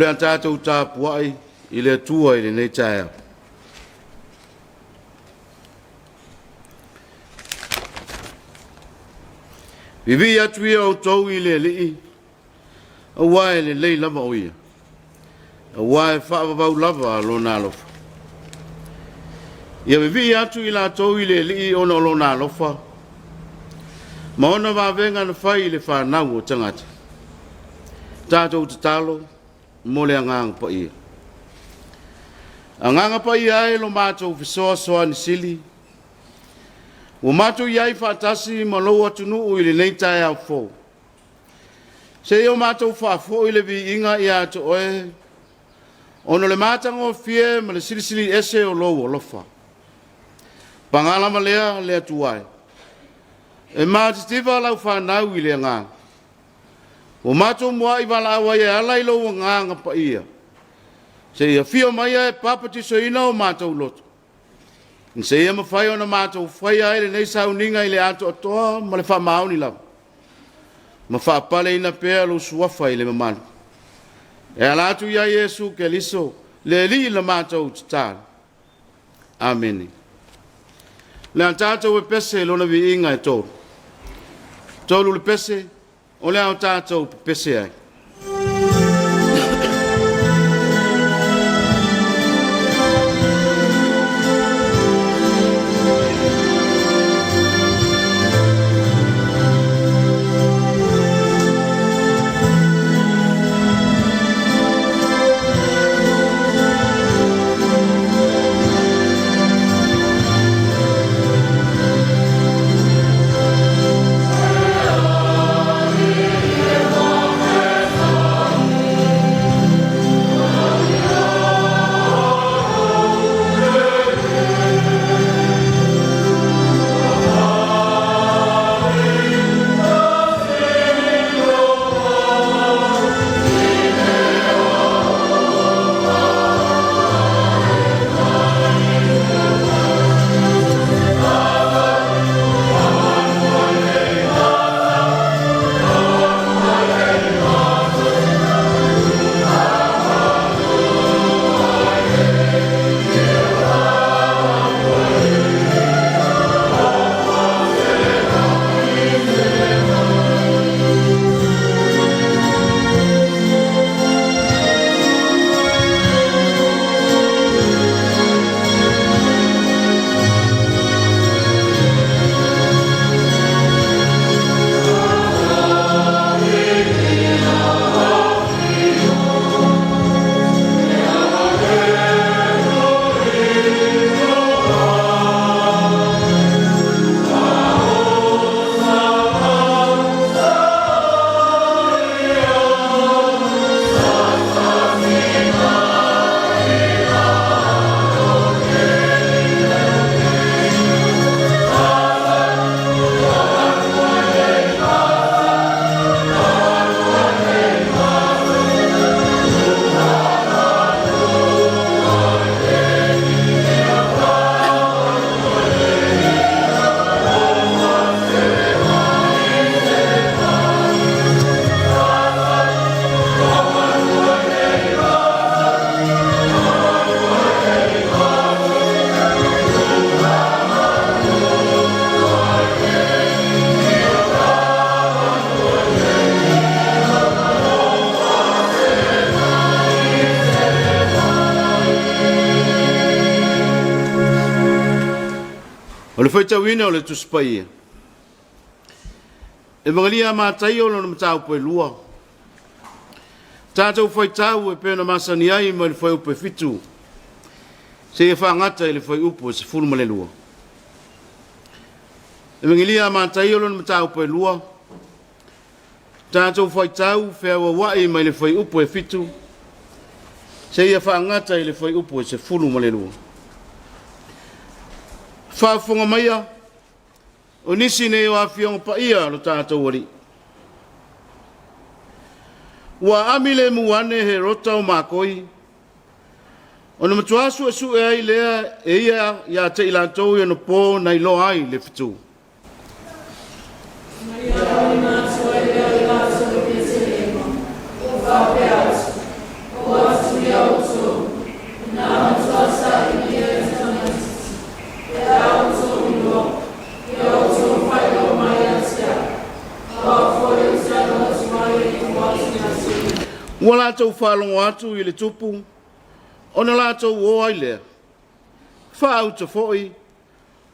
Le Taeao Tapua'iga I le tua I le nei Taeao. Vivi atu ia o tau I le li'i, a wae le lei lava o ia. A wae whaavavau lava a lona alofa. Ia vivi atu I la tau I le li'i ona o lona alofa. Ma ona wawenga na whai I le whanau o tangata. Tātou tatalo, mole anganga pa ia. Anganga pa ia e lo mātou fisoa soa ni sili. O mātou iai whaatasi ma lo atunu I le nei Taeao fō. Se o mātou whaafo I le vi inga I ato oe. Ono le mātanga o fie ma le silisili ese o lo o lofa. Pangalama lea lea tuai. E mātitiva lau whanau I le anganga. O mātou mua I wala awa ia alai lo o nganga pa ia. Se ia fio mai e papati so ina o mātou loto. Se ia mawhai o na mātou whai aile nei sauninga I le ato atoa ma le whamaoni lau. Ma whaapale ina pēa lo suafa I le mamanu. E alatu ia Yesu ke liso le li la mātou tatara. Amen. Le antātou e pese lo na vi inga e tōru. Tōru le pese. O le au tātou pese ai. O le whaitawina o le tuspaia. E mangalia mātai o lona matau poe lua. Tātou whaitau e pēna masani ai ma le whai upe fitu. Se e whaangata e le whai upo se fulma le lua. E mangalia mātai o lona matau poe lua. Tātou whaitau whea wawai ma le whai upo e fitu. Se ia whaangata i le whai upo e se fulu ma le lua. Whaafunga maia, o nisi nei o awhionga pa ia lo tātou wari. Ua amile muane he rota o mākoi, o na matuasu e su e ai lea e ia te ilantou i ano pō na ilo ai le fitu. Ua lātou whālongo atu i le tupu, o na lātou o ai lea. Whaauta fo'i,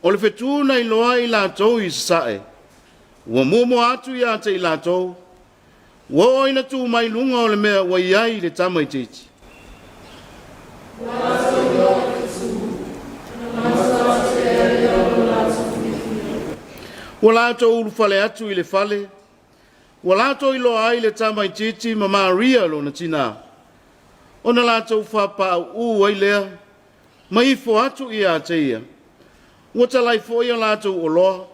o le whetūna i loa i lātou i sasae. Ua muamo atu i ate i lātou, ua oina tū mai lunga o le mea wa iai le tamai titi. Ua lātou ulu fale atu i le fale, ua lātou i loa ai le tamai titi ma Maria lo na tina. O na lātou whapau ai lea, ma ifo atu i a te ia. Ua talai fo i o lātou o loa,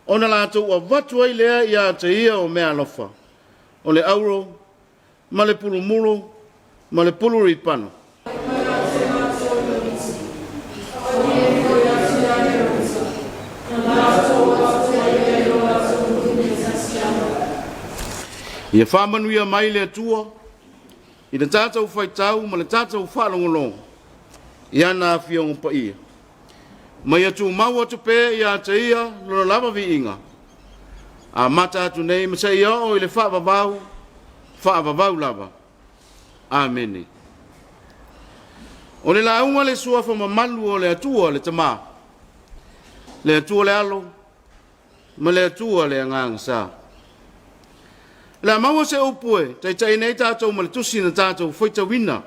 o na lātou a watu ai lea i a te ia o mea lofa. O le auro, ma le pulu muro, ma le pulu ripano. Ia whamanuia mai le atua, i na tātou whaitau, ma le tātou whalongolong, i ana whiongo pa ia. Mai atu mau atu pē i a te ia, lona lava vi inga. A mata atu nei, ma se ia o i le whaavavau lava. Amene. O le launga le suafa mamalu o le atua le tamā. Le atua le alo, ma le atua le angang sa. La maua se upue, tai nei tātou ma le tusi na tātou whaita wina.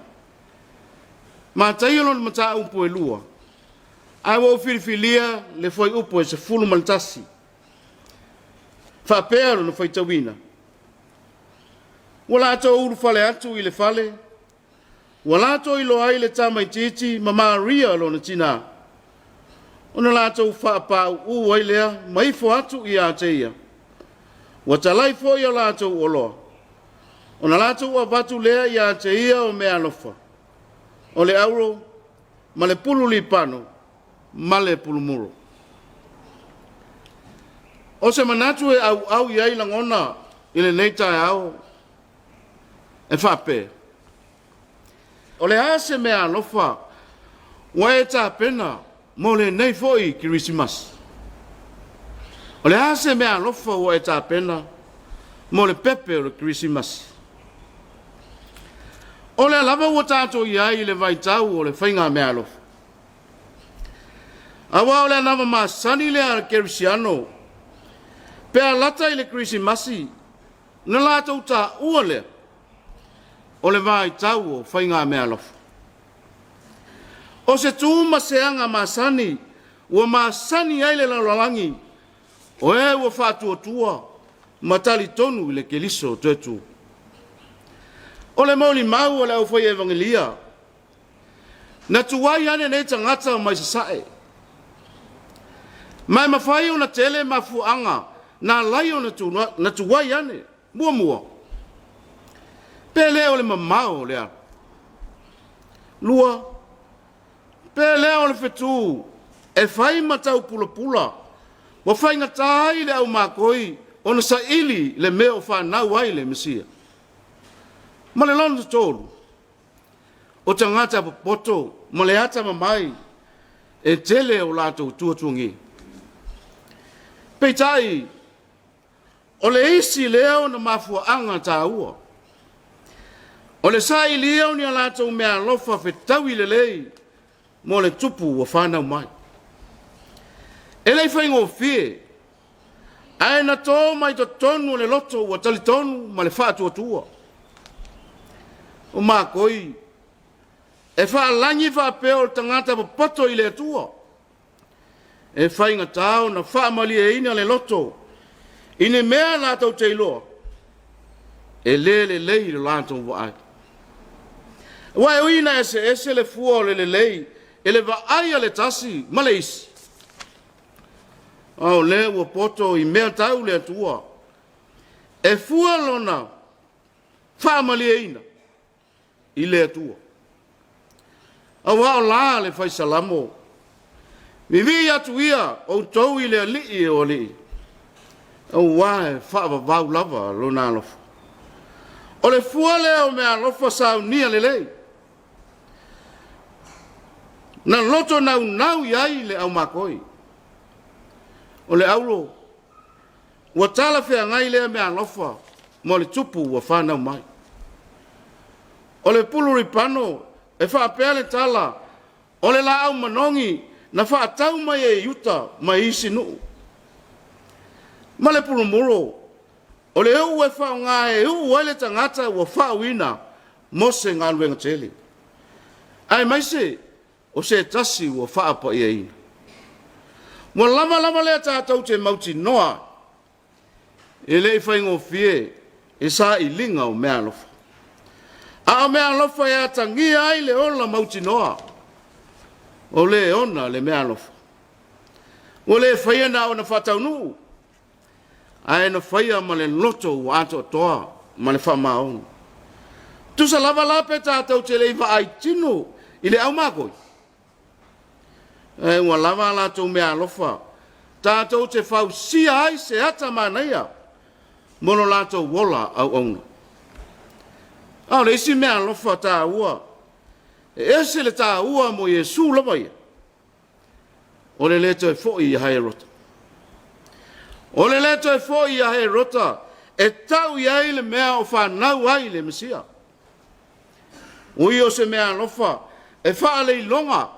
Ma tai alon ma tā upue lua. Ai wau whiriwhilia le whai upue se fulu ma le tasi. Whapea na whaita wina. Wa lātou uru whale atu i le whale. Wa lātou ilo ai le tamai titi ma Maria lo na tina. Ona lātou whapau ai lea, maifo atu i a te ia. Wa talai fo i o lātou o loa. O na lātou a batu lea i a te ia o mea lofa. O le auro, ma le pulu lipano, ma le pulu muro. O se manatu e au i ai langona i le nei Taeao e whape. O le ase mea lofa, wa e tā pena mo le nei foi Kirisimas. O le ase mea lofa wa e tā pena mo le pepe o le Kirisimas. O le lava wa tātou i ai le vaitau o le whainga mea lofa. Awa o le lava masani le a Kirisiano, pea lata i le Kirisimasi, na lātou tā ua le, o le vaitau o whainga mea lofa. O se tū maseanga masani, ua masani ai le lalalangi, o e ua whātua tua, matali tonu i le keliso tuetu. O le mauli mau o le au whai evangelia, na tuwai ane nei tangata o mai sasae. Mai mawhai o na tele mafuanga, na lai o na tuwai ane, mua mua. Pele o le mamao lea. Lua, pele o le fetu, e whai matau pula pula, wa whai ngatai le au makoi, o na sa ili le meo whanau ai le mesia. Ma le lono tolu, o tangata poto, ma le ata mamai, e tele o lato tuatungi. Peitai, o le isi leo na mafua anga ta ua. O le sa ili eo ni a lato mea lofa fetawi le lei, mo le tupu wa whanau mai. E lei whaingo fie, ai na tō mai to tonu le loto wa tali tonu ma le whātua tua. O mā koi, e whaalangi whapeo o tangata papoto i le atua. E whainga tāo na whaamali e ina le loto, ine mea lātou te iloa, e le lei le lātou wa ai. Wai uina ese le fua le lei, ele va aia le tasi, maleisi. Au le ua poto I mea tau le atua. E fua lona, whaamalia ina, I le atua. Au wao la le fai salamo. Vivi atu ia, o tau I le alii o alii. Au wae, whaava vau lava, lona alofa. O le fua leo mea alofa sa unia le lei. Na loto nau iai le au makoi. O le aulo. Ua tala fea ngai lea mea alofa. Mo le tupu ua whanau mai. O le pulu ripano. E whaapea le tala. O le la au manongi. Na whaatau mai e yuta. Mai isi nuu. Ma le pulu muro. O le eu e whao ngā e eu wale tangata ua whao ina. Mose ngā luenga tele. Ai maise. O se tasi ua whaapa ia ina. Mo lama lea tātou te mauti noa. E le whaingo fie. E sa I linga o mea lofa. A o mea lofa e atangia ai le ola mauti noa. O le ona le mea lofa. O le whaia na o na whatau nuu. Ai na whaia ma le loto o ato toa. Ma le whamaonu. Tusa lava lape tātou te leiva ai tino. I le au makoi. E ua lava la tau mea alofa. Tātou te whau sia ai se ata manaia. Mono la tau wola au auna. Au le isi mea alofa tā ua. E ese le tā ua mo Yesu lava ia. O le leto e fo I hae rota. O le leto e fo I hae rota. E tau iai le mea o whanau ai le Mesia. Ui o se mea alofa. E wha le longa.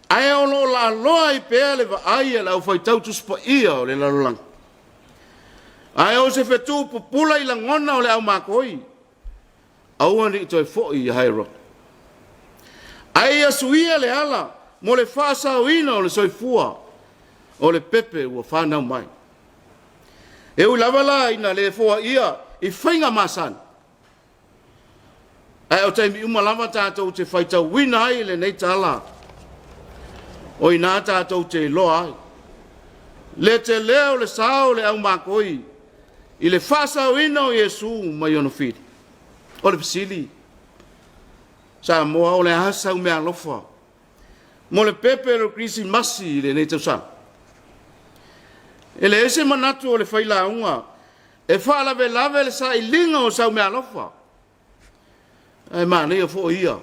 Ai o lo la loa I pea le va aia la o fai tau tuspa ia o le larolang. Ai o se fetu pupula I la ngona o le au makoi. Au ani to e foi I hairo. Ai a suia le ala mo le fasa o ina o le soifua o le pepe ua whanau mai. E u lavala ina le foa ia I whainga masan. Ai o taimi uma lava tātou te whaitau wina ai le nei tala. O I nā tātou te loa ai. Le te leo le sao le au makoi. I le whasa o ina o Yesu mai ono whiri. O le pisili. Samoa o le hasa u mea lofa. Mo le pepe o krisi masi le nei tau sa. E le ese manatu o le whaila unga. E whaalawe lawe le sa I linga o sa u mea lofa. E maa nei o fo ia.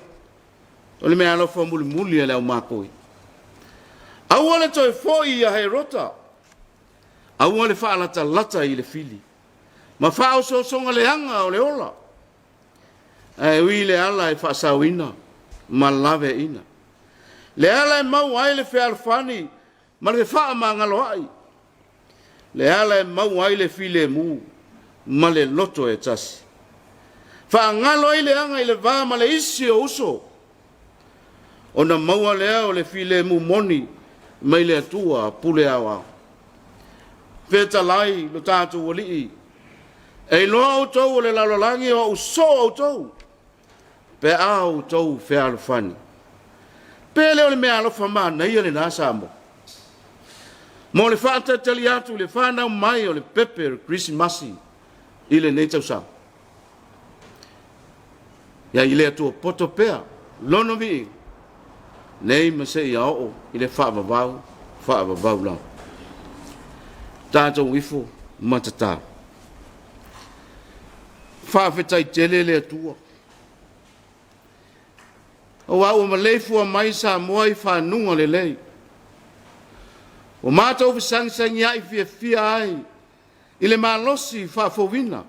O le mea lofa muli muli e le au makoi. Au ole toi foi ia he rota. Au ole whaalata lata I le fili. Ma whao so songa le anga o le ola. E ui le ala e whaasau ina. Ma lave ina. Le ala e mau ai le whealwhani. Ma le whaa mangalo ai. Le ala e mau ai le file mu. Ma le loto e tasi. Wha ngalo ai le anga I le vā ma le isi o uso. O na maua lea o le file mu moni. Mai le atua pule awa. Feta lai lo tātou wali. E loa o tau o le lalolangi o uso o tau. Pe au tau whea alofani. Pe leo le mea alofa maa na ia le nasa mo. Mo le whaata tali atu le whanau mai o le pepe o Krisi Masi. I le nei tau sa. Ia I le atua poto pea. Lono vi. Nei ma se ia o I le whaavavau lau. Tātou ifo matata. Whaafetai tele le atua. O au ma leifua mai Samoa I whanunga le lei. O mātou fisang ia I fia ai. I le malosi whaafowina.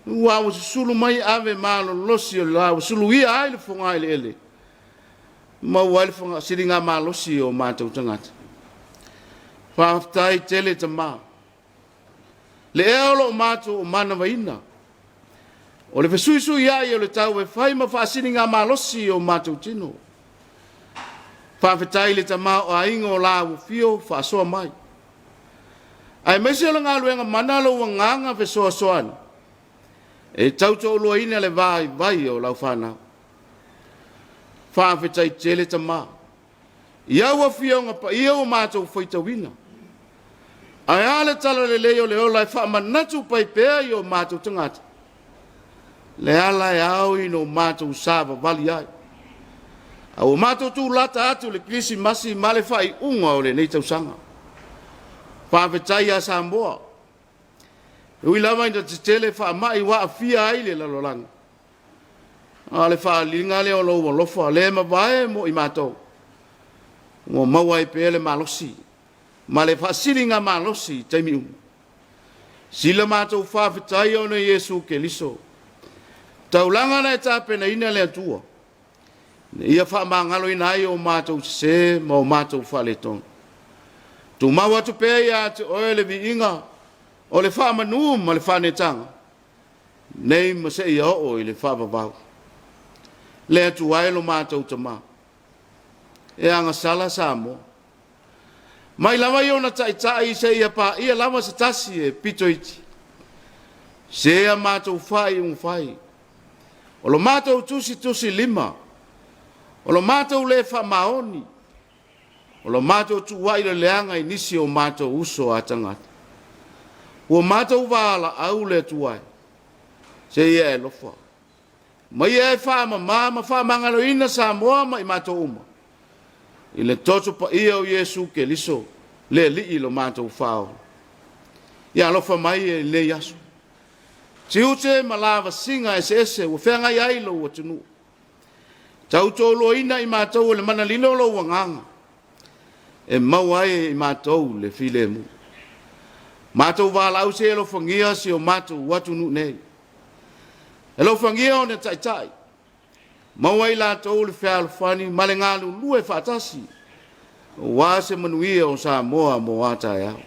Ua o sulu mai ave malo losi o la sulu ia ai le fonga ai le ele. Ma wale fonga siringa malosi o mātou tangata. Whaaftai tele ta mā. Le eolo o mātou o mana waina. O le fesuisu iai o le tau e whai ma whaasiringa malosi o mātou tino. Whaafetai le ta mā o ainga o la fio whaasoa mai. Ai mese o ngā luenga manalo o nganga fesoa soani. E tauto lua ina le vai o lau whanau. Whawhetai tele ta maa. Ia ua whionga pa ia o mātou whaita wina. Ai ale tala le leo leo lai whamanatu pai pēa i o mātou tangata. Le ala e au ino mātou sāwa vali ai. A o mātou tū lata atu le krisi masi male whai unga o le nei tau sanga. Whawhetai a Samoa. Ui lama ina te tele wha mai wa a fia ai le lalolanga. A le wha linga le o loa lofa le ma vae mo i mātou. Ngo maua i pēle malosi. Ma le wha siringa malosi taimi umu. Sila mātou whawhetai o na Yesu ke liso. Taulanga na e tāpena ina le atua. Ia wha mangalo ina ai o mātou se ma o mātou wha le tonu. Tu maua tu pēa ia te oe le vi inga. O le wha manu ma le wha netanga. Nei ma se ia o i le wha vavau. Le atu aelo mātou tama. E anga sala Samoa. Mai lama i ona tai se ia pa ia lama se tasi e pito iti. Se ia mātou whai whai. O lo mātou tusi lima. O lo mātou le wha maoni. O lo mātou tuwai le leanga i nisi o mātou uso a tangata. O mātou wala au le tuwai. Se ia e lofa. Mai e wha ma wha mangalo ina Samoa ma i mātou uma. I le toto pa ia o Yesu ke liso. Le li i lo mātou whao. Ia lofa mai e le yasu. Si ute malawa singa ese o whenga iai lo o tunu. Tau tolo ina i mātou le mana lino lo wanganga. E mau ai i mātou le file mu. Mātou wala au se lo whangia si o mātou watunu nei. E lo whangia o ne tai. Mau ai la tau le whea lo whani male ngalu lue whatasi. Wa se manuia o Samoa mo a Taeao.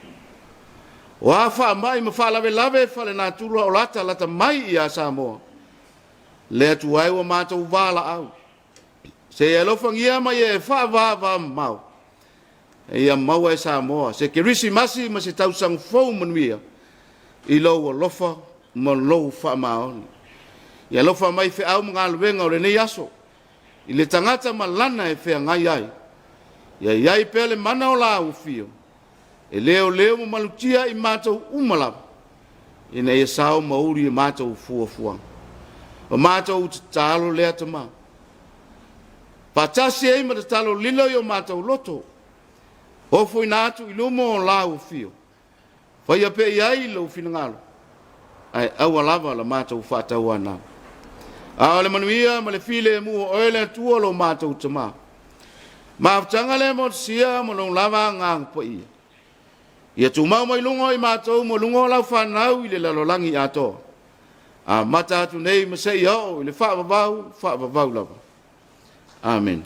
Wa wha mai ma wha lave whale nā tūrua o lata mai i a Samoa. Le atu ai o mātou wala au. Se e lo whangia mai e wha wā mau. E ia mau e Samoa. Se ke risi masi ma se tausang fau manuia. I lo o lofa ma lo wha maoni. Ia lofa mai whi au mga luenga o le nei aso. I le tangata ma lana e whea ngai ai. Ia iai pele mana o la ufio. E leo mo malutia i mātou umalawa. I nei e sao mauri i mātou fuafuang. O mātou te talo lea tama. Patasi e ima te talo lilo i o mātou loto. Hofo i nātu i lumo o la ufio. Whaia pe iai lo ufinangalo. Ai awa lava la mātou whātau anau. A le manuia ma le file mu o ele tua lo mātou tama. Ma aftanga le mo sia mo long lava ngang po ia. Ia tu mau mai lungo i mātou mo lungo lau whanau i le lalolangi ato. A mata atu nei ma se iau i le whaavavau lava. Amen.